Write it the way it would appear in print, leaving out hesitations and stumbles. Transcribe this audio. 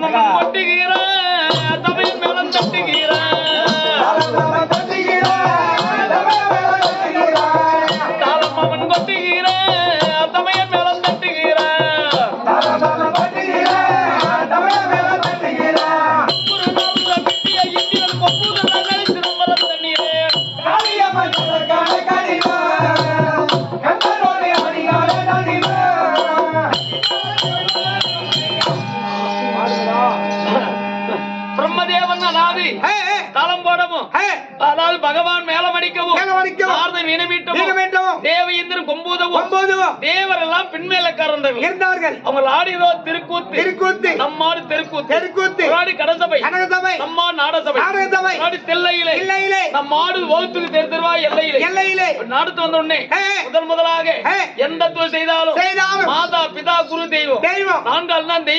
தாளமம்மன் கொட்டுகிற தமிழ் மேளம் தட்டுகிற தாளமம்மன் கொட்டுகிற தமிழ் மேளம் தட்டுகிற பிரம்மதேவன் அதாவது தளம் போடவும் அதாவது பகவான் மேலம் அடிக்கவும் நாரதன் வீணமீட்டவும் தேவேந்திரன் கொம்பூதவும் தேவர் எல்லாம் பின்மேலக்காரர்கள் இருந்தார்கள். அவங்க ஆடியதோ திருக்கூத்து நம்மாடு தெருக்கூத்து ஆடி கடசபை நம்மாடு நாடசபை ஆடி தெல்லையிலே நம்மாடு வகுத்துக்கு தெருவா எல்லையிலே நாடுத்து வந்த உடனே முதலாக எந்த செய்தாலும் மாதா பிதா குரு தெய்வம் நான்கால் தான் தெய்வம்.